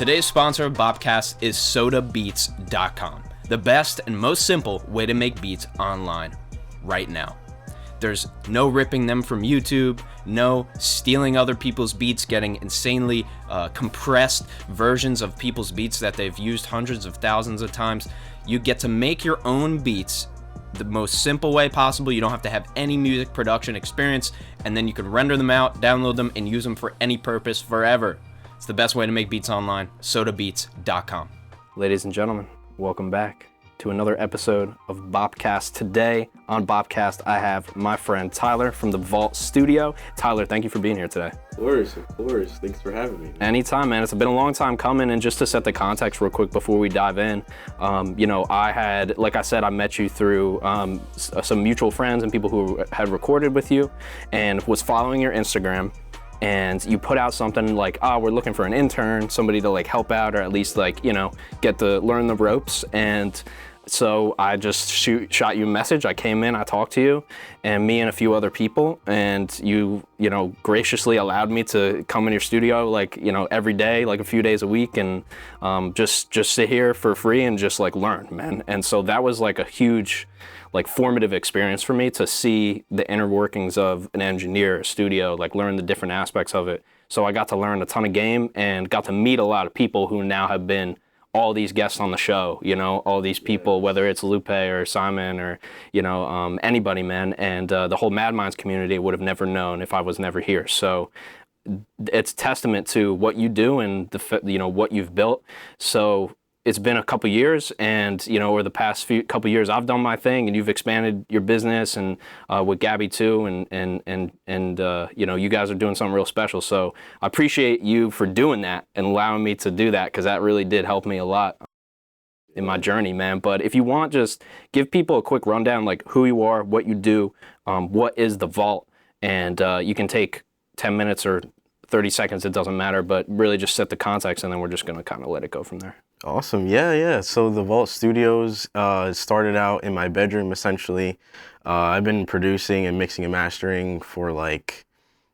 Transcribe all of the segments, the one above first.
Today's sponsor of BopCast is sodabeats.com, the best and most simple way to make beats online right now. There's no ripping them from YouTube, no stealing other people's beats, getting insanely compressed versions of people's beats that they've used hundreds of thousands of times. You get to make your own beats the most simple way possible. You don't have to have any music production experience, and then you can render them out, download them, and use them for any purpose forever. It's the best way to make beats online, sodabeats.com. Ladies and gentlemen, welcome back to another episode of BopCast. Today on BopCast, I have my friend Tyler from the Vault Studio. Tyler, thank you for being here today. Of course. Thanks for having me. Anytime, man. It's been a long time coming, and just to set the context real quick before we dive in, I had, like I said, I met you through some mutual friends and people who had recorded with you and was following your Instagram. And you put out something like, we're looking for an intern, somebody to like help out or at least like, get to learn the ropes. And so I just shot you a message. I came in, I talked to you, and me and a few other people, and you graciously allowed me to come in your studio every day, like a few days a week, and just sit here for free and just like learn, man. And so that was like a huge formative experience for me to see the inner workings of an engineer, a studio, learn the different aspects of it. So I got to learn a ton of game and got to meet a lot of people who now have been all these guests on the show, all these people, whether it's Lupe or Simon or, anybody, man. And the whole Mad Minds community would have never known if I was never here. So it's testament to what you do and what you've built. So it's been a couple years, and over the past couple years, I've done my thing, and you've expanded your business, and with Gabby too, and you guys are doing something real special. So I appreciate you for doing that and allowing me to do that, because that really did help me a lot in my journey, man. But if you want, just give people a quick rundown, like who you are, what you do, what is the Vault, and you can take 10 minutes or 30 seconds, it doesn't matter, but really just set the context, and then we're just gonna kind of let it go from there. Awesome. Yeah. So the Vault Studios started out in my bedroom, essentially. I've been producing and mixing and mastering for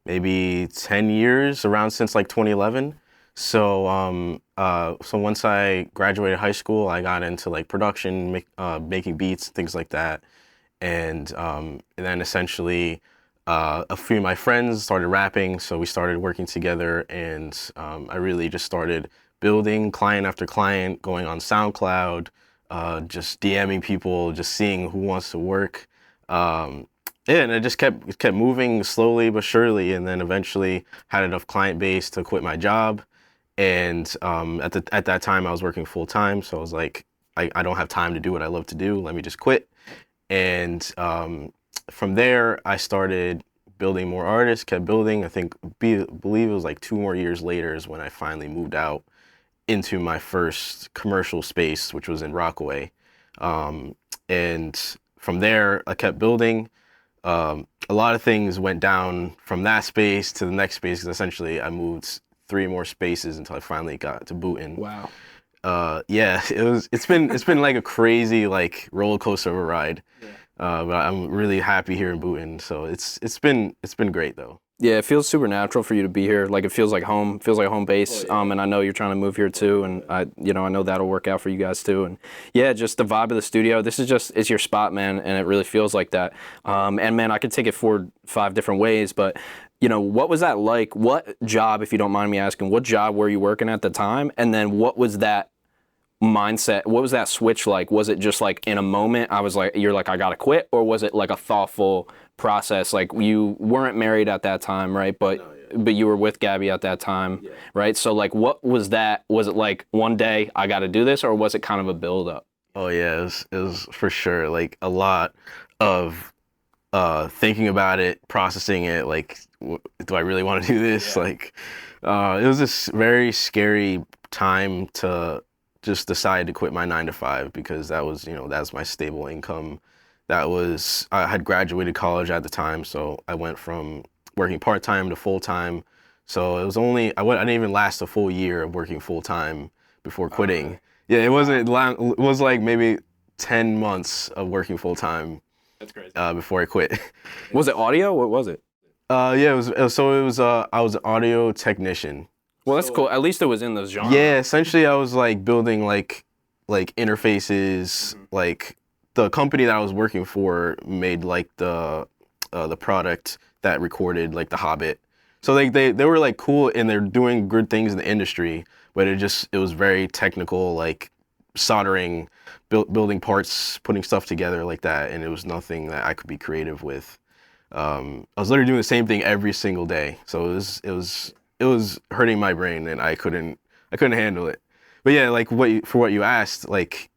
maybe 10 years, around since 2011. So once I graduated high school, I got into production, making beats, things like that. And then essentially a few of my friends started rapping, so we started working together, and I really just started building client after client, going on SoundCloud, just DMing people, just seeing who wants to work. And it just kept moving slowly but surely, and then eventually had enough client base to quit my job. And at that time, I was working full time, so I was like, I don't have time to do what I love to do. Let me just quit. And from there, I started building more artists, kept building. I believe it was 2 more years later is when I finally moved out into my first commercial space, which was in Rockaway. And from there, I kept building. A lot of things went down from that space to the next space, because essentially I moved 3 more spaces until I finally got to Boonton. Wow. It's been like a crazy roller coaster of a ride. Yeah. But I'm really happy here in Boonton. So it's been great though. Yeah, it feels super natural for you to be here. It feels like home, feels like a home base. Oh, yeah. And I know you're trying to move here too, and I know that'll work out for you guys too. And yeah, just the vibe of the studio. This is it's your spot, man, and it really feels like that. And man, I could take it 4-5 different ways, but what was that like? What job, if you don't mind me asking, what job were you working at the time? And then what was that mindset? What was that switch like? Was it just in a moment, you're I gotta quit, or was it a thoughtful process? You weren't married at that time, right? But you were with Gabby at that time, yeah. Right? So what was that? Was it one day I got to do this, or was it kind of a build up? Oh yeah, it was for sure a lot of thinking about it, processing it. Do I really want to do this? Yeah. It was this very scary time to just decide to quit my 9-to-5, because that was that's my stable income. I had graduated college at the time, so I went from working part-time to full-time. So it was I didn't even last a full year of working full-time before quitting. Yeah, it wasn't long. It was maybe 10 months of working full-time. That's crazy. Before I quit. Was it audio? What was it? Yeah, it was. I was an audio technician. Well, that's cool. At least it was in those genres. Yeah, essentially I was like building like interfaces. Like the company that I was working for made like the product that recorded like The Hobbit. So like they were like cool and they're doing good things in the industry, but it was very technical, like soldering, building parts, putting stuff together like that, and it was nothing that I could be creative with. I was literally doing the same thing every single day, so it was hurting my brain, and I couldn't handle it. But yeah, like what you asked, like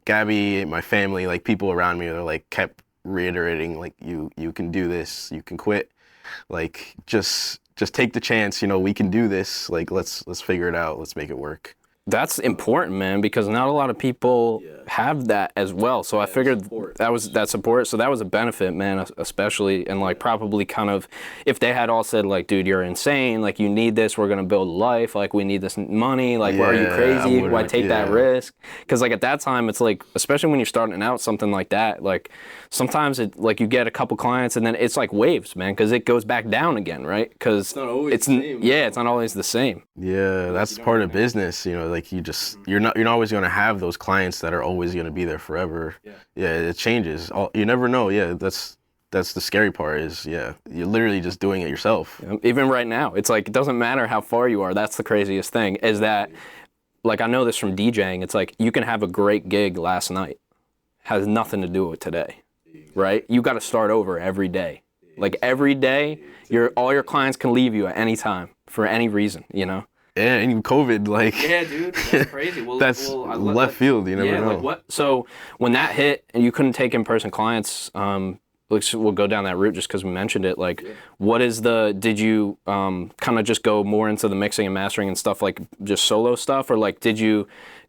Gabby, my family, like people around me, they're like kept reiterating like you can do this, you can quit, like just take the chance, you know, we can do this, like let's figure it out, let's make it work. That's important, man, because not a lot of people have that as well. So I figured that was that support. So that was a benefit, man, especially. And like probably kind of if they had all said like, dude, you're insane. Like you need this. We're going to build a life. Like we need this money. Like, are you crazy? Why take that risk? Because like at that time, it's like, especially when you're starting out something like that, like sometimes it like you get a couple clients and then it's like waves, man, because it goes back down again, right? Because it's not always the same. Yeah, it's not always the same. Yeah, that's part of business, you know, like you're not always going to have those clients that are always going to be there forever. Yeah, it changes. You never know. Yeah, that's the scary part is, you're literally just doing it yourself. Even right now, it's like, it doesn't matter how far you are. That's the craziest thing is that, like, I know this from DJing. It's like, you can have a great gig last night. Has nothing to do with today, right? You got to start over every day. Like every day, all your clients can leave you at any time for any reason, you know? Yeah, and COVID, like... Yeah, dude, that's crazy. That's left field, you never know. Like what? So when that hit and you couldn't take in-person clients, we'll go down that route just because we mentioned it. Like, did you kind of just go more into the mixing and mastering and stuff, like just solo stuff? Or like, did you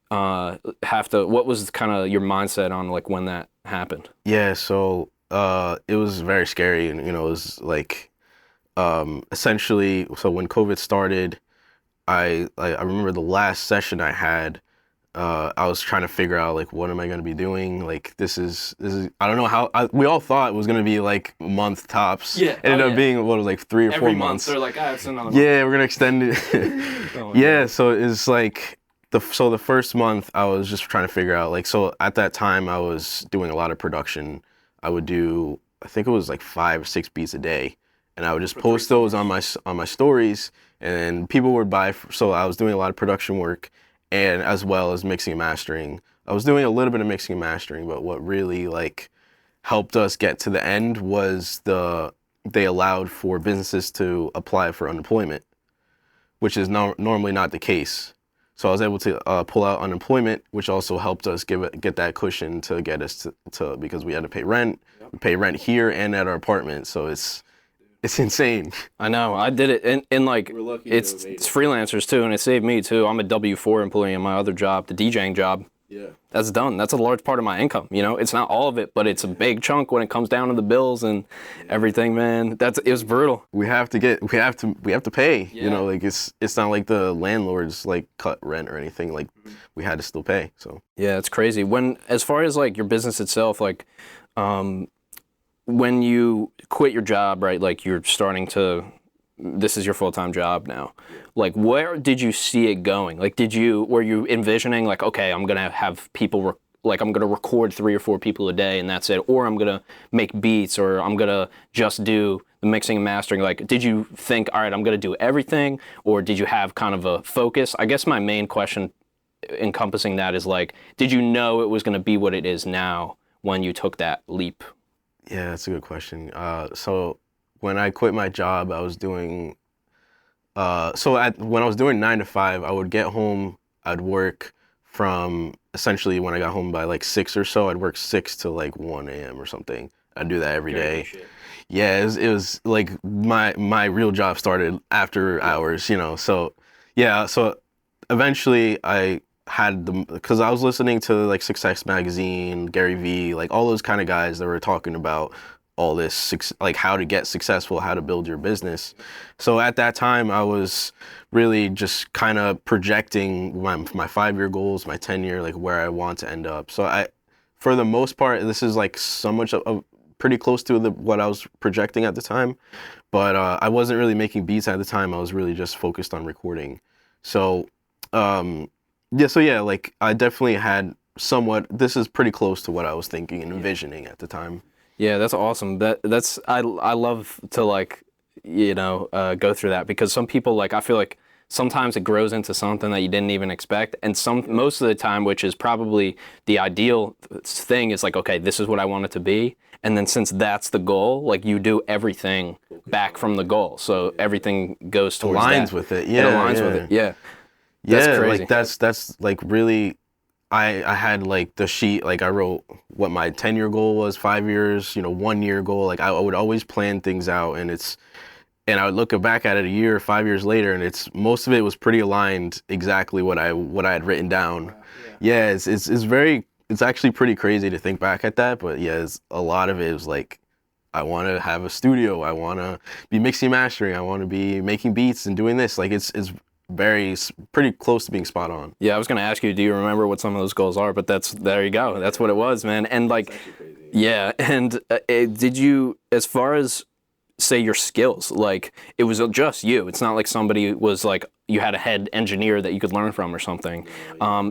what was kind of your mindset on like when that happened? Yeah, so it was very scary. And, you know, it was like, essentially, so when COVID started, I remember the last session I had, I was trying to figure out like, what am I going to be doing? Like, this is I don't know how, we all thought it was going to be like a month tops. Yeah. It ended up being, what was like 3 or 4 months. They're like, it's another month. Yeah, we're going to extend it. Yeah, so it's like, the first month I was just trying to figure out, like, so at that time I was doing a lot of production. I would do, I think it was like 5 or 6 beats a day. And I would just post those on my stories, and people would buy. So I was doing a lot of production work, and as well as mixing and mastering. I was doing a little bit of mixing and mastering, but what really like helped us get to the end was they allowed for businesses to apply for unemployment, which is normally not the case. So I was able to pull out unemployment, which also helped us get that cushion to get us to because we had to pay rent. We pay rent here and at our apartment, so it's insane. I know. I did it, and like it's freelancers too, and it saved me too. I'm a W-4 employee in my other job, the DJing job. Yeah. That's done. That's a large part of my income. You know, it's not all of it, but it's a big chunk when it comes down to the bills and everything, man. It was brutal. We have to pay. Yeah. You know, like it's not like the landlords like cut rent or anything. Like we had to still pay. So yeah, it's crazy. As far as like your business itself, like when you quit your job, right? Like you're starting to. This is your full-time job now. Like, where did you see it going? Like, were you envisioning like, okay, I'm gonna have people, I'm gonna record 3 or 4 people a day and that's it, or I'm gonna make beats, or I'm gonna just do the mixing and mastering? Like, did you think, all right, I'm gonna do everything, or did you have kind of a focus? I guess my main question encompassing that is like, did you know it was gonna be what it is now when you took that leap? Yeah, that's a good question. So when I quit my job, I was doing, when I was doing 9 to 5, I would get home, I'd work from, essentially when I got home by like 6 or so, I'd work 6 to like 1 a.m. or something. I'd do that every day. Yeah, it was like my real job started after hours, you know, so yeah, so eventually I had because I was listening to like Success Magazine, Gary Vee, like all those kind of guys that were talking about all this, like how to get successful, how to build your business. So at that time, I was really just kind of projecting my 5-year goals, my 10-year, like where I want to end up. So for the most part, this is like so much of pretty close to what I was projecting at the time, but I wasn't really making beats at the time. I was really just focused on recording. So like I definitely had somewhat. This is pretty close to what I was thinking and envisioning at the time. Yeah, that's awesome. I love to like, go through that, because some people, like, I feel like sometimes it grows into something that you didn't even expect, and most of the time, which is probably the ideal thing, is like, okay, this is what I want it to be, and then since that's the goal, like, you do everything back from the goal, so everything goes towards aligns that. with it. Yeah, it aligns with it. Yeah, that's crazy. Like that's like really. I had like the sheet, like I wrote what my 10-year goal was, 5 years, 1 year goal. Like I would always plan things out, and I would look back at it a year, 5 years later, and most of it was pretty aligned exactly what I had written down. Yeah, it's actually pretty crazy to think back at that, but yeah, a lot of it was like, I want to have a studio, I want to be mixing and mastering, I want to be making beats and doing this. Like it's pretty close to being spot on. Yeah, I was gonna ask you, do you remember what some of those goals are? But there you go. That's what it was, man. And like, yeah. And did you, as far as say your skills, like it was just you. It's not like somebody was like, you had a head engineer that you could learn from or something.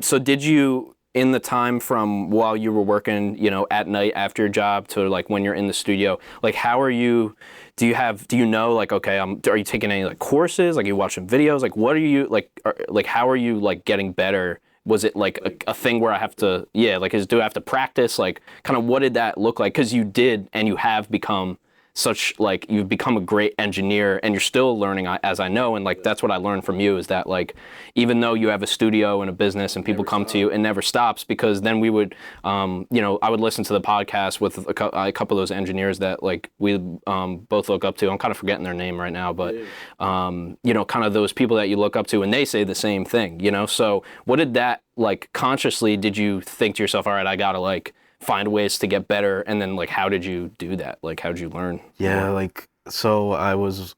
So did you, in the time from while you were working, at night after your job to like when you're in the studio, like how are you? Do you know, like, okay, are you taking any like courses? Like, are you watching videos? Like, what are you like? How are you like getting better? Was it like a thing where I have to, do I have to practice? Like, kind of what did that look like? Because you did, and you have become you've become a great engineer, and you're still learning, as I know, and like that's what I learned from you, is that like even though you have a studio and a business and people come to you, it never stops, because then we would I would listen to the podcast with a couple of those engineers that like we both look up to. I'm kind of forgetting their name right now, but kind of those people that you look up to, and they say the same thing, so what did that, like, consciously did you think to yourself, all right, I gotta like find ways to get better, and then like how did you do that? Like how did you learn? Yeah, like so I was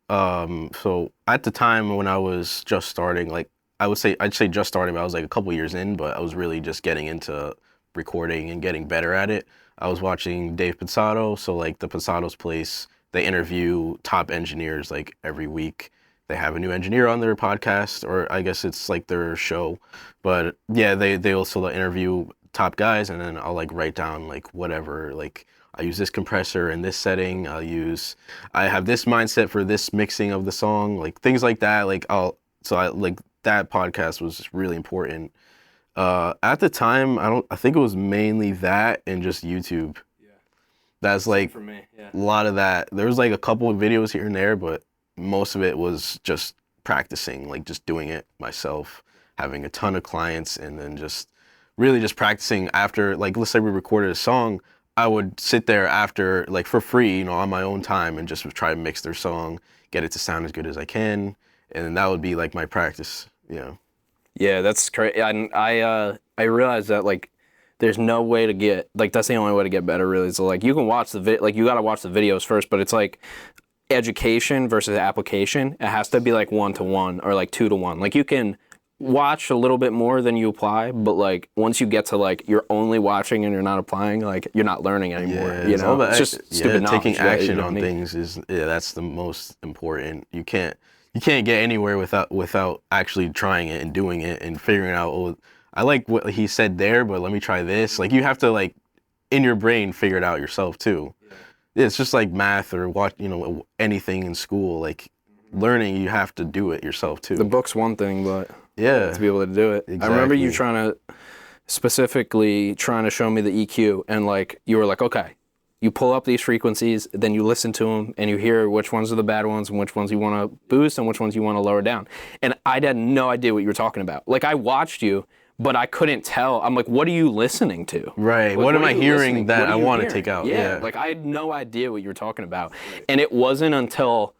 so at the time when I was just starting, like I'd say just starting, but I was like a couple years in, but I was really just getting into recording and getting better at it. I was watching Dave Pizzato, so like the Pizzato's Place, they interview top engineers like every week. They have a new engineer on their podcast, or I guess it's like their show, but yeah, they also interview top guys, and then I'll like write down like whatever, like I use this compressor in this setting, I have this mindset for this mixing of the song, like things like that. Like that podcast was really important. At the time, I think it was mainly that and just YouTube. Yeah. That's like for me, yeah. A lot of that. There was like a couple of videos here and there, but most of it was just practicing, like just doing it myself, having a ton of clients, and then just really just practicing after, like, let's say we recorded a song, I would sit there after, like, for free, on my own time, and just try to mix their song, get it to sound as good as I can, and that would be, like, my practice, Yeah, that's crazy. I realized that, like, there's no way to get, like, that's the only way to get better, really. So, like, you can watch you gotta watch the videos first, but it's, like, education versus application, it has to be, like, 1-to-1 or, like, 2-to-1. Like, you can watch a little bit more than you apply, but like once you get to like you're only watching and you're not applying, like you're not learning anymore. It's just stupid knowledge. Taking action on things is that's the most important. You can't get anywhere without actually trying it and doing it and figuring out, oh, I like what he said there, but let me try this. Like you have to like in your brain figure it out yourself too. Yeah. It's just like math or anything in school, like learning, you have to do it yourself too. The book's one thing, but to be able to do it. Exactly. I remember you specifically trying to show me the EQ, and like you were like, okay, you pull up these frequencies, then you listen to them, and you hear which ones are the bad ones and which ones you want to boost and which ones you want to lower down. And I had no idea what you were talking about. Like I watched you, but I couldn't tell. I'm like, what are you listening to? Right. Like, what am I hearing that I want to take out? Yeah. Like I had no idea what you were talking about. And it wasn't until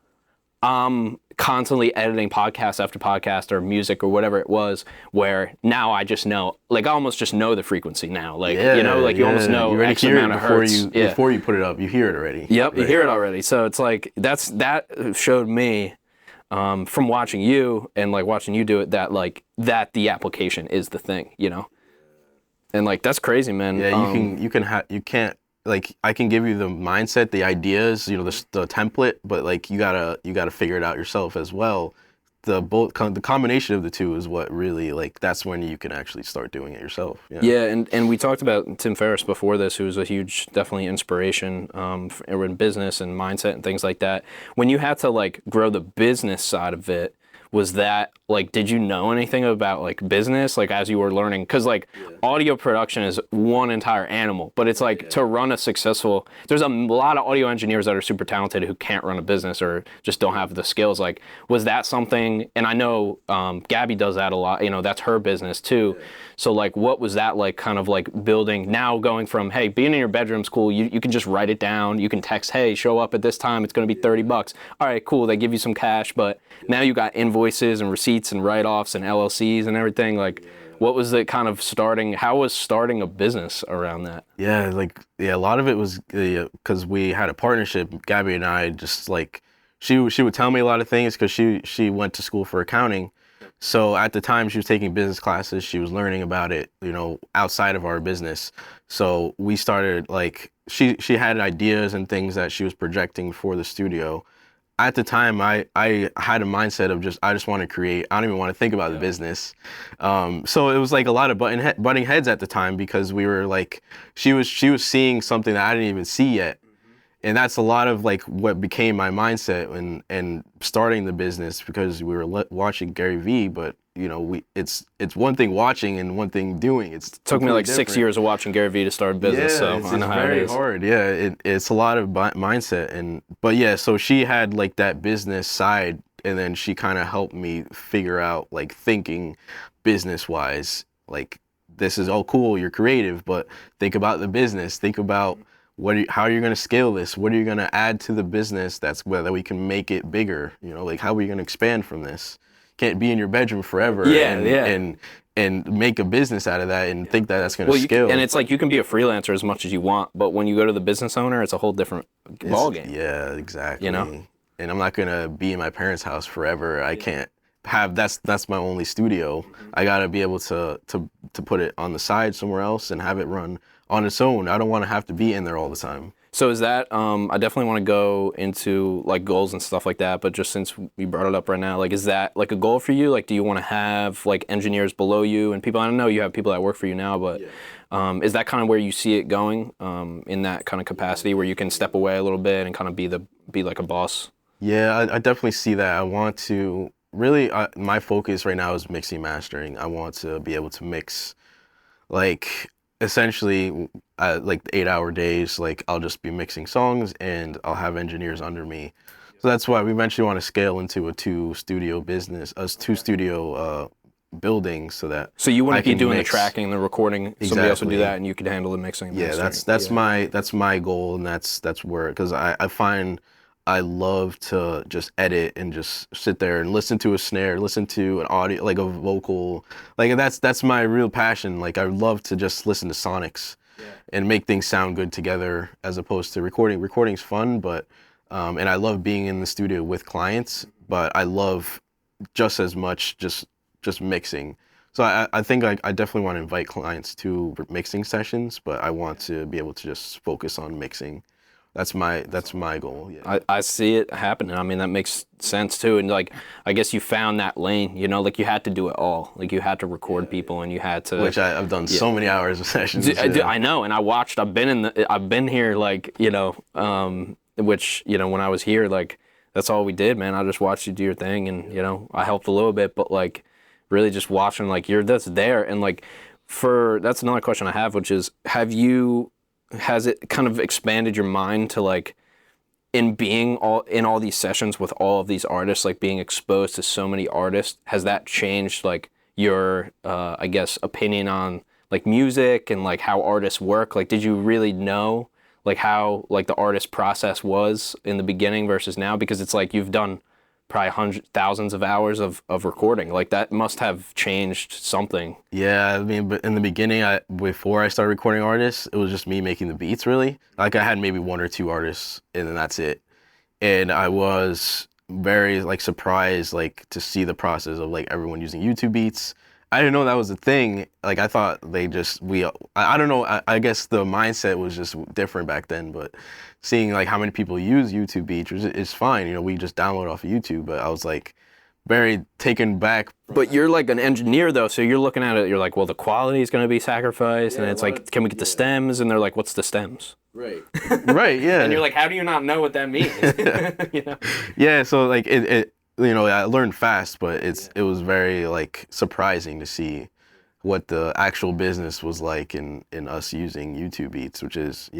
I'm constantly editing podcast after podcast or music or whatever it was, where now I just know, like I almost just know the frequency now. Like, you almost know X amount of hertz. Before you put it up, you hear it already. Yep, right. You hear it already. So it's like, that showed me from watching you and like watching you do it, that the application is the thing, And like, that's crazy, man. Yeah, you can't like I can give you the mindset, the ideas, you know, the template, but like you gotta figure it out yourself as well. The combination of the two is what really, like, that's when you can actually start doing it yourself. Yeah, and we talked about Tim Ferriss before this, who was a huge, definitely inspiration in business and mindset and things like that. When you had to like grow the business side of it, was that like, did you know anything about like business, like as you were learning? Because like audio production is one entire animal, but it's like to run a successful, there's a lot of audio engineers that are super talented who can't run a business or just don't have the skills. Like, was that something, and I know Gabby does that a lot, you know, that's her business too. So like, what was that like, kind of like building, now going from, hey, being in your bedroom's cool, you can just write it down, you can text, hey, show up at this time, it's gonna be $30. All right, cool, they give you some cash, but now you got invoices and receipts and write-offs and LLCs and everything. Like, what was the kind of how was starting a business around that? Yeah, like, yeah, a lot of it was because we had a partnership. Gabby and I just like, she would tell me a lot of things because she went to school for accounting. So at the time she was taking business classes, she was learning about it, you know, outside of our business. So we started like, she had ideas and things that she was projecting for the studio. At the time, I had a mindset of I just want to create. I don't even want to think about the business. So it was like a lot of butting heads at the time because we were like, she was seeing something that I didn't even see yet. And that's a lot of like what became my mindset and starting the business, because we were watching Gary Vee, but you know, it's one thing watching and one thing doing. It took me like 6 years of watching Gary Vee to start a business, yeah, so it's I know how it very is. hard. Yeah, it's a lot of mindset, but yeah, so she had like that business side, and then she kind of helped me figure out like thinking business wise, like this is all cool, you're creative, but think about the business, think about how are you going to scale this? What are you going to add to the business that we can make it bigger? You know, like how are we going to expand from this? Can't be in your bedroom forever and make a business out of that and think that that's going to scale. And it's like you can be a freelancer as much as you want, but when you go to the business owner, it's a whole different ballgame. Yeah, exactly. You know? And I'm not going to be in my parents' house forever. I can't have that's my only studio. I got to be able to put it on the side somewhere else and have it run on its own. I don't want to have to be in there all the time. So is that, I definitely want to go into like goals and stuff like that, but just since we brought it up right now, like is that like a goal for you? Like do you want to have like engineers below you and people, I don't know, you have people that work for you now, but is that kind of where you see it going, in that kind of capacity where you can step away a little bit and kind of be like a boss? Yeah, I definitely see that. I want to really, my focus right now is mixing, mastering. I want to be able to mix like essentially like 8-hour days. Like I'll just be mixing songs and I'll have engineers under me. So that's why we eventually want to scale into a two studio building, so that you wouldn't be doing mix. The tracking, the recording. Exactly. Somebody else would do that, and you could handle the mixing. And that's my goal, and that's where, because I find I love to just edit and just sit there and listen to a snare, listen to an audio, like a vocal, like that's my real passion. Like I love to just listen to sonics and make things sound good together, as opposed to recording. Recording's fun, but and I love being in the studio with clients, but I love just as much just mixing. So I think I definitely want to invite clients to mixing sessions, but I want to be able to just focus on mixing. That's my goal. Yeah. I see it happening. I mean, that makes sense too. And like, I guess you found that lane, you know, like you had to do it all. Like you had to record people and you had to. Which I've done so many hours of sessions. I know. And I watched, I've been here like, you know, which, you know, when I was here, like that's all we did, man. I just watched you do your thing and, you know, I helped a little bit, but like really just watching, like that's there. And like that's another question I have, which is, has it kind of expanded your mind to like in being in all these sessions with all of these artists, like being exposed to so many artists, has that changed like your I guess opinion on like music and like how artists work? Like did you really know like how like the artist process was in the beginning versus now? Because it's like you've done probably thousands of hours of recording. Like that must have changed something. Yeah, I mean, but in the beginning, before I started recording artists, it was just me making the beats, really. Like I had maybe 1 or 2 artists and then that's it. And I was very like surprised like to see the process of like everyone using YouTube beats, I didn't know that was a thing. Like I thought they just I don't know. I guess the mindset was just different back then. But seeing like how many people use YouTube Beats is fine. You know, we just download off of YouTube. But I was like very taken back. But you're like an engineer though, so you're looking at it. You're like, well, the quality is going to be sacrificed, and it's like, can we get the stems? And they're like, what's the stems? Right. Right. Yeah. And you're like, how do you not know what that means? You know? Yeah. So like it you know, I learned fast, but it was very like surprising to see what the actual business was like in us using YouTube Beats, which is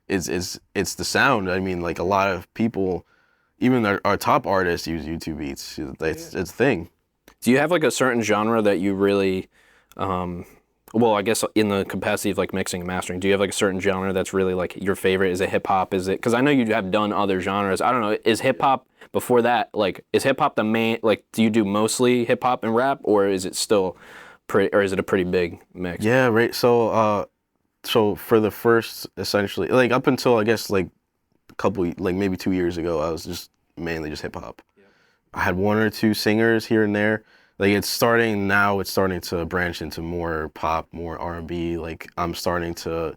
it's the sound. I mean, like a lot of people, even our top artists use YouTube Beats. It's a thing. Do you have like a certain genre that you really, well, I guess in the capacity of like mixing and mastering, do you have like a certain genre that's really like your favorite? Is it hip hop? Is it, because I know you have done other genres. I don't know. Is hip hop before that, like, is hip hop the main, like, do you do mostly hip hop and rap, or is it still or is it a pretty big mix? Yeah, right. So for the first, essentially, like up until I guess like a couple, like maybe 2 years ago, I was just mainly just hip hop. Yep. I had one or two singers here and there. Like it's starting to branch into more pop, more R&B. Like I'm starting to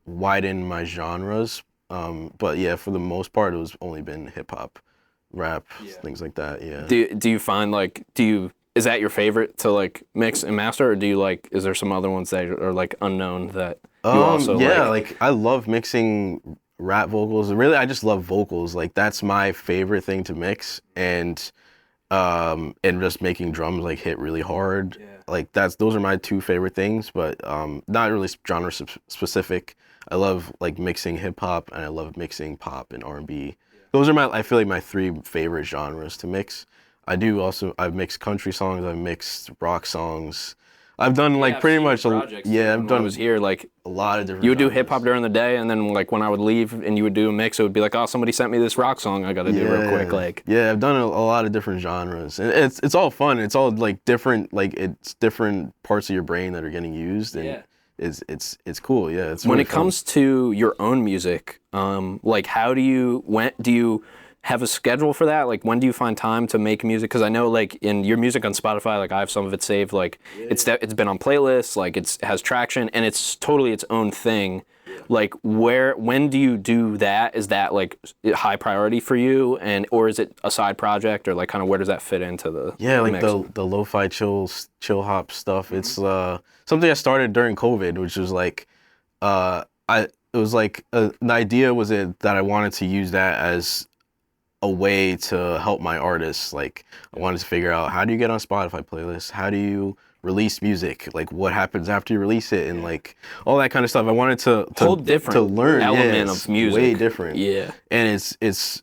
widen my genres. But yeah, for the most part, it was only been hip hop, rap, things like that. Yeah. Do you find like, is that your favorite to like mix and master, or do you like, is there some other ones that are like unknown that you also like I love mixing rap vocals. Really, I just love vocals. Like that's my favorite thing to mix, and just making drums like hit really hard. Yeah. Like those are my two favorite things, but not really genre specific. I love like mixing hip hop, and I love mixing pop and R&B. Yeah. Those are I feel like my three favorite genres to mix. I've mixed country songs, I've mixed rock songs. I've done like pretty much projects. I've done. I was here like a lot of different. You would do hip hop during the day, and then like when I would leave and you would do a mix, it would be like, oh, somebody sent me this rock song, I got to do real quick. Like I've done a lot of different genres, and it's all fun. It's all like different, like it's different parts of your brain that are getting used, and it's cool. Yeah, it's when really it comes to your own music, like how do you have a schedule for that? Like when do you find time to make music? Because I know like in your music on Spotify, like I have some of it saved, like it's been on playlists, like it has traction, and it's totally its own thing. Like when do you do that? Is that like high priority for you, or is it a side project, or like kind of where does that fit into the like mix? the lo-fi chill hop stuff? Mm-hmm. It's something I started during COVID, which was like the idea was that I wanted to use that as a way to help my artists. Like I wanted to figure out, how do you get on Spotify playlists? How do you release music? Like what happens after you release it, and like all that kind of stuff. I wanted to whole different to learn element of music. Way different. Yeah. And it's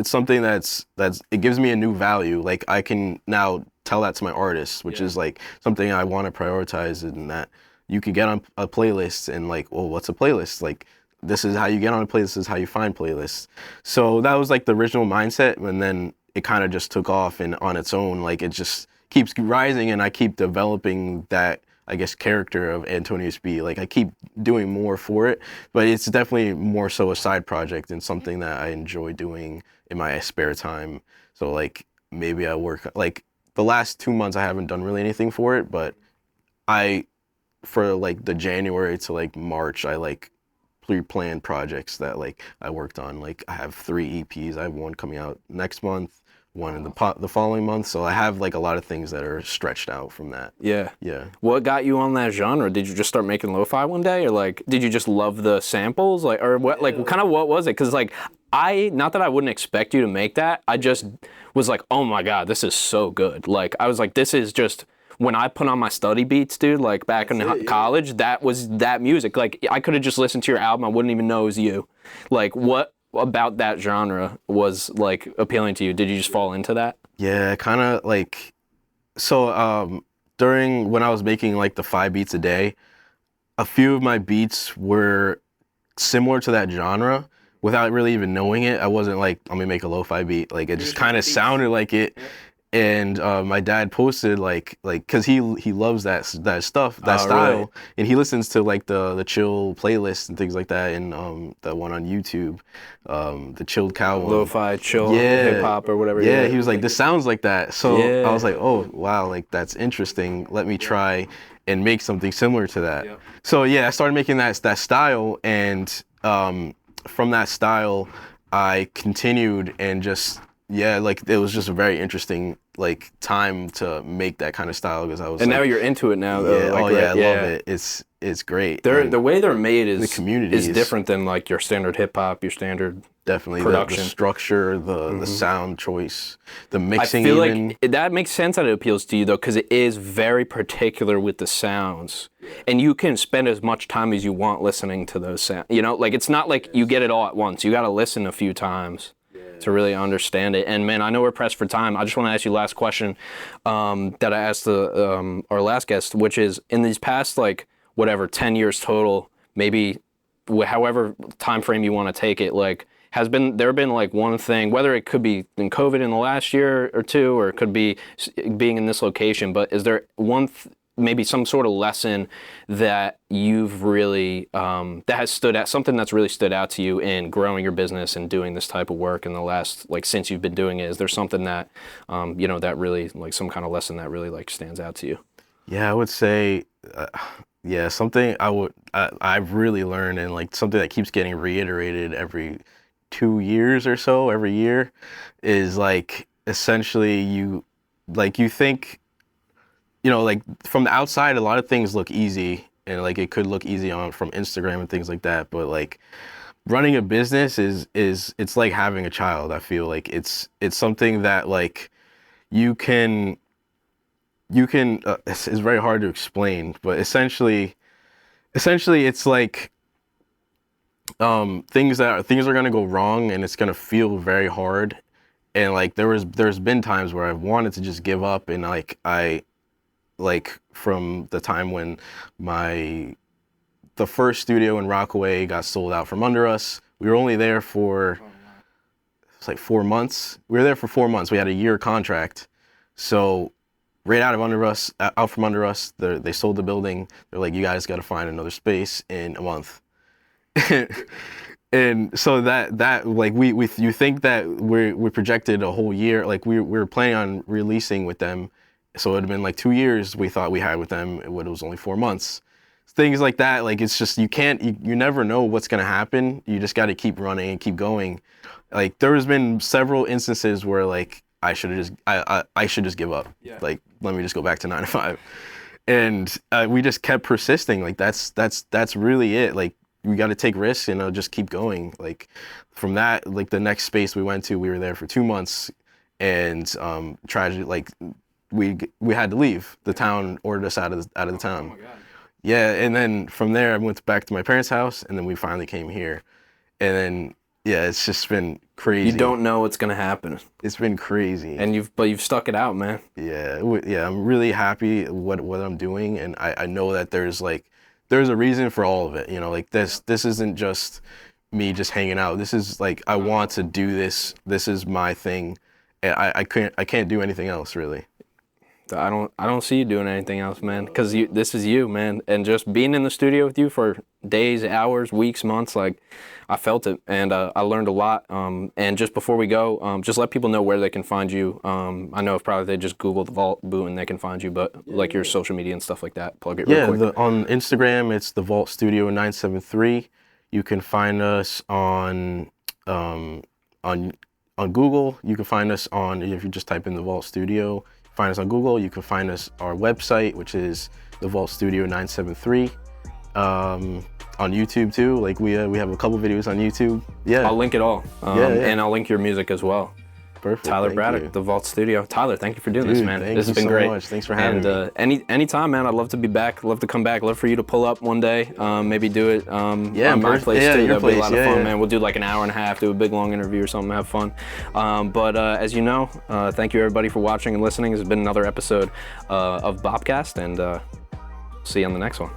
something that's it gives me a new value. Like I can now tell that to my artists, which is like something I want to prioritize, in that you can get on a playlist and like, well, what's a playlist? Like this is how you get on a playlist, this is how you find playlists. So that was like the original mindset, and then it kind of just took off, and on its own, like it just keeps rising, and I keep developing that, I guess, character of Antonius B. Like I keep doing more for it, but it's definitely more so a side project and something that I enjoy doing in my spare time. So like maybe I work, like the last 2 months I haven't done really anything for it, but for like the January to like March, I like pre-planned projects that like I worked on. Like I have 3 EPs. I have one coming out next month, one in the following month. So I have like a lot of things that are stretched out from that. Yeah. Yeah. What got you on that genre? Did you just start making lo-fi one day, or like did you just love the samples, like, or what? Like what was it? Because like not that I wouldn't expect you to make that. I just was like, oh my god, this is so good. Like I was like, this is just. When I put on my study beats, dude, like back in college, that was that music. Like I could have just listened to your album, I wouldn't even know it was you. Like what about that genre was like appealing to you? Did you just fall into that? Yeah, kind of like, so during when I was making like the 5 beats a day, a few of my beats were similar to that genre without really even knowing it. I wasn't like, I'm gonna make a lo-fi beat. Like it just kind of sounded like it. And my dad posted like because he loves that stuff, that Oh, style, really? and he listens to like the chill playlists and things like that, and the one on YouTube, the chilled cow one. Lo-fi, chill, Yeah, hip hop or whatever. yeah. He was like, this sounds like that. So Yeah. I was like, oh wow, like that's interesting. Let me try and make something similar to that. Yep. So yeah, I started making that style, and from that style, I continued and just like it was just a very interesting like time to make that kind of style because I was. And like, now you're into it now. Though. yeah, Like, oh yeah, right? I love it. It's great. The way they're made is the community is different than like your standard hip hop, your standard definitely production. The structure, the sound choice, the I mixing. feel even. like that makes sense that it appeals to you though, because it is very particular with the sounds, and you can spend as much time as you want listening to those sounds. You know, like it's not like you get it all at once. You got to listen a few times to really understand it. And man, I know we're pressed for time. I just want to ask you last question that I asked our last guest, which is in these past like whatever 10 years total, maybe however time frame you want to take it, like there been like one thing, whether it could be in COVID in the last year or two, or it could be being in this location, but is there one maybe some sort of lesson that you've really that has stood out, something that's really stood out to you in growing your business and doing this type of work in the last, like since you've been doing it? Is there something that you know, that really like some kind of lesson that really like stands out to you? Yeah, I would say something I've really learned, and like something that keeps getting reiterated every 2 years or so, every year, is like essentially you think, you know, like from the outside, a lot of things look easy, and like it could look easy from Instagram and things like that. But like running a business is it's like having a child. I feel like it's something that like you can it's very hard to explain, but essentially it's like things are gonna go wrong, and it's gonna feel very hard. And like there's been times where I've wanted to just give up, and like from the time when the first studio in Rockaway got sold out from under us. We were only there for it's like 4 months. We were there for 4 months. We had a year contract. So right out from under us, they sold the building. They're like, you guys got to find another space in a month. And so that like you think that we projected a whole year, like we were planning on releasing with them. So it would have been like 2 years we thought we had with them. It was only 4 months. Things like that, like it's just, you never know what's gonna happen. You just got to keep running and keep going. Like there has been several instances where like I should just give up. Yeah. Like let me just go back to 9 to 5. And we just kept persisting. Like that's really it. Like we got to take risks and just keep going. Like from that, like the next space we went to, we were there for 2 months, and tragedy, like we had to leave. The town ordered us out of the town. Oh my God. Yeah, and then from there I went back to my parents' house, and then we finally came here. And then yeah, it's just been crazy. You don't know what's gonna happen. It's been crazy. And you've stuck it out, man. Yeah, I'm really happy what I'm doing, and I know that there's a reason for all of it. You know, like this isn't just me just hanging out. This is like I want to do this. This is my thing, and I can't do anything else really. I don't see you doing anything else, man, because this is you, man. And just being in the studio with you for days, hours, weeks, months, like I felt it, and I learned a lot. And just before we go, just let people know where they can find you. I know if probably they just Google the Vault Boonton, they can find you, but like your social media and stuff like that, plug it real quick. On Instagram, it's the Vault Studio 973. You can find us on Google. You can find us if you just type in the Vault Studio. Find us on Google. You can find our website, which is the Vault Studio 973. On YouTube too. Like we have a couple videos on YouTube. Yeah. I'll link it all. And I'll link your music as well. Perfect. Tyler Braddock, the Vault Studio. Tyler, thank you for doing this, man. This has been great. Much. Thanks for having me. Anytime, man. I'd love to be back. Love to come back. Love for you to pull up one day. Maybe do it on my place too. That'd be a lot of fun, man. We'll do like an hour and a half, do a big long interview or something, have fun. But as you know, thank you everybody for watching and listening. This has been another episode of BopCast, and see you on the next one.